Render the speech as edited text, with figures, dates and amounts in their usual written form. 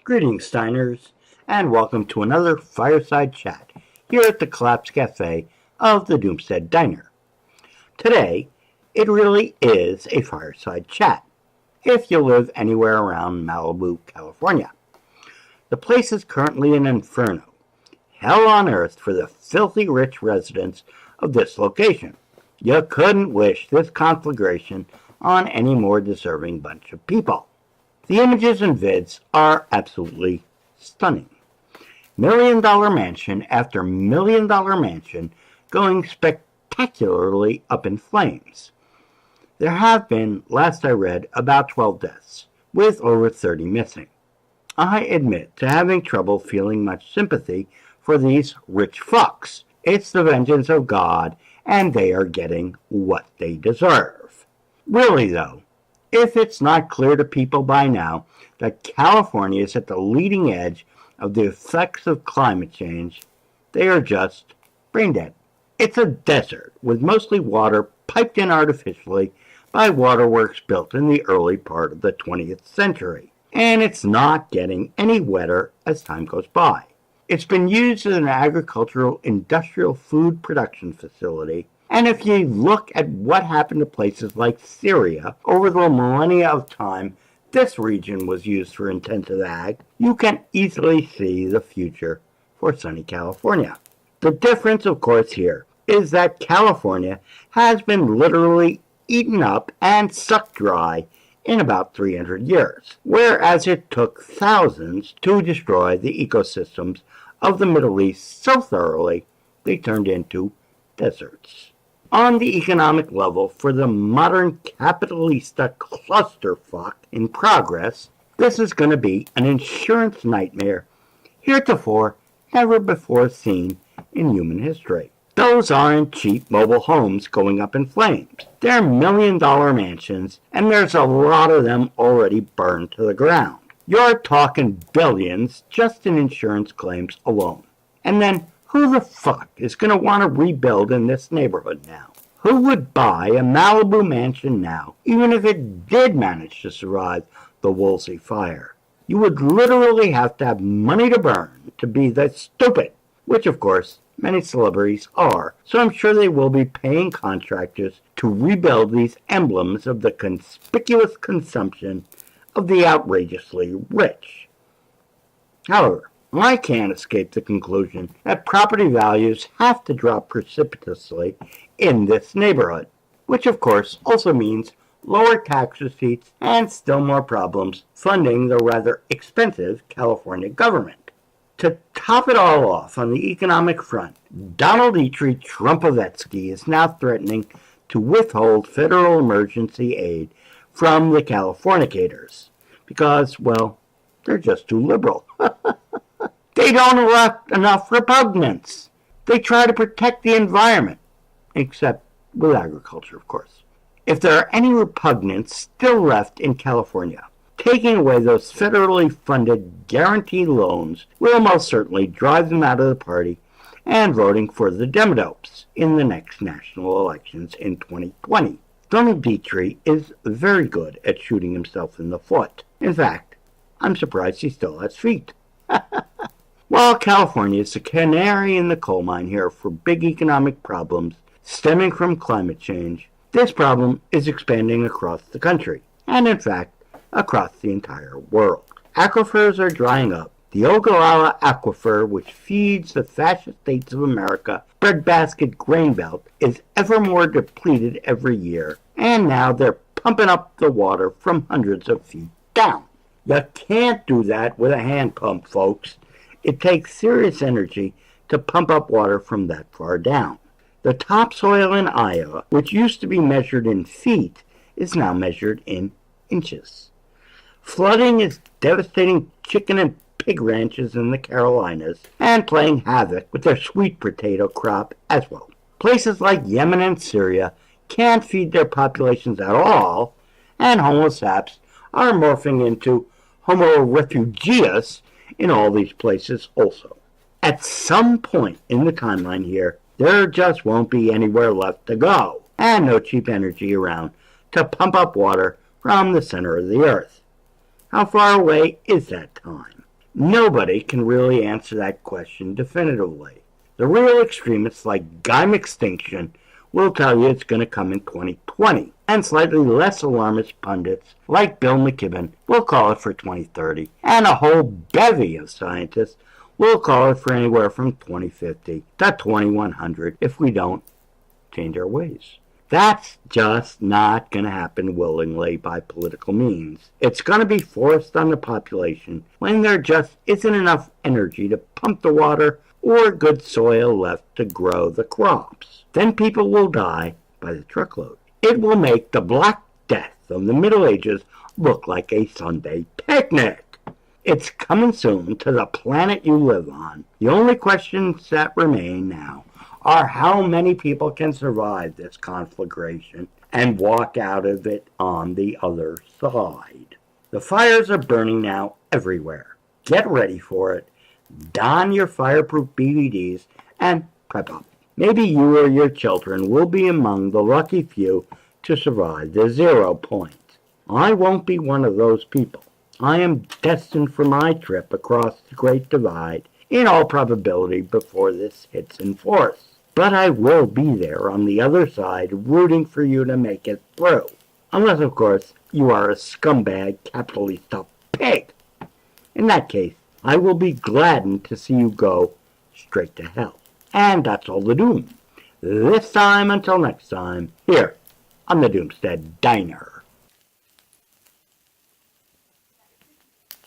Greetings, Steiners, and welcome to another fireside chat here at the Collapse Cafe of the Doomstead Diner. Today, it really is a fireside chat, if you live anywhere around Malibu, California. The place is currently an inferno, hell on earth for the filthy rich residents of this location. You couldn't wish this conflagration on any more deserving bunch of people. The images and vids are absolutely stunning. Million-dollar mansion after million-dollar mansion going spectacularly up in flames. There have been, last I read, about 12 deaths, with over 30 missing. I admit to having trouble feeling much sympathy for these rich fucks. It's the vengeance of God, and they are getting what they deserve. Really, though, if it's not clear to people by now that California is at the leading edge of the effects of climate change, they are just brain dead. It's a desert with mostly water piped in artificially by waterworks built in the early part of the 20th century. And it's not getting any wetter as time goes by. It's been used as an agricultural industrial food production facility. And if you look at what happened to places like Syria over the millennia of time this region was used for intensive ag, you can easily see the future for sunny California. The difference, of course, here is that California has been literally eaten up and sucked dry in about 300 years, whereas it took thousands to destroy the ecosystems of the Middle East so thoroughly they turned into deserts. On the economic level, for the modern capitalista clusterfuck in progress, this is going to be an insurance nightmare heretofore never before seen in human history. Those aren't cheap mobile homes going up in flames. They're million-dollar mansions, and there's a lot of them already burned to the ground. You're talking billions just in insurance claims alone. And then, who the fuck is going to want to rebuild in this neighborhood now? Who would buy a Malibu mansion now, even if it did manage to survive the Woolsey fire? You would literally have to have money to burn to be that stupid, which of course many celebrities are, so I'm sure they will be paying contractors to rebuild these emblems of the conspicuous consumption of the outrageously rich. However, I can't escape the conclusion that property values have to drop precipitously in this neighborhood, which of course also means lower tax receipts and still more problems funding the rather expensive California government. To top it all off on the economic front, Donald E. Trumpovetsky is now threatening to withhold federal emergency aid from the Californicators because, well, they're just too liberal. They don't elect enough repugnance. They try to protect the environment, except with agriculture, of course. If there are any repugnants still left in California, taking away those federally funded guaranteed loans will most certainly drive them out of the party and voting for the Demodopes in the next national elections in 2020. Donald Dietrich is very good at shooting himself in the foot. In fact, I'm surprised he still has feet. While California is the canary in the coal mine here for big economic problems stemming from climate change, this problem is expanding across the country, and in fact, across the entire world. Aquifers are drying up. The Ogallala Aquifer, which feeds the fascist states of America breadbasket grain belt, is ever more depleted every year, and now they're pumping up the water from hundreds of feet down. You can't do that with a hand pump, folks. It takes serious energy to pump up water from that far down. The topsoil in Iowa, which used to be measured in feet, is now measured in inches. Flooding is devastating chicken and pig ranches in the Carolinas and playing havoc with their sweet potato crop as well. Places like Yemen and Syria can't feed their populations at all, and Homo saps are morphing into Homo refugius in all these places also. At some point in the timeline here, there just won't be anywhere left to go, and no cheap energy around to pump up water from the center of the earth. How far away is that time? Nobody can really answer that question definitively. The real extremists like Guy McStinction will tell you it's going to come in 2020, and slightly less alarmist pundits like Bill McKibben will call it for 2030, and a whole bevy of scientists will call it for anywhere from 2050 to 2100 if we don't change our ways. That's just not going to happen willingly by political means. It's going to be forced on the population when there just isn't enough energy to pump the water or good soil left to grow the crops. Then people will die by the truckload. It will make the Black Death of the Middle Ages look like a Sunday picnic. It's coming soon to the planet you live on. The only questions that remain now are how many people can survive this conflagration and walk out of it on the other side. The fires are burning now everywhere. Get ready for it. Don your fireproof BVDs and prep up. Maybe you or your children will be among the lucky few to survive the 0 point. I won't be one of those people. I am destined for my trip across the Great Divide, in all probability before this hits in force. But I will be there on the other side rooting for you to make it through. Unless, of course, you are a scumbag capitalist pig. In that case, I will be gladdened to see you go straight to hell. And that's all the doom. This time until next time, here on the Doomstead Diner.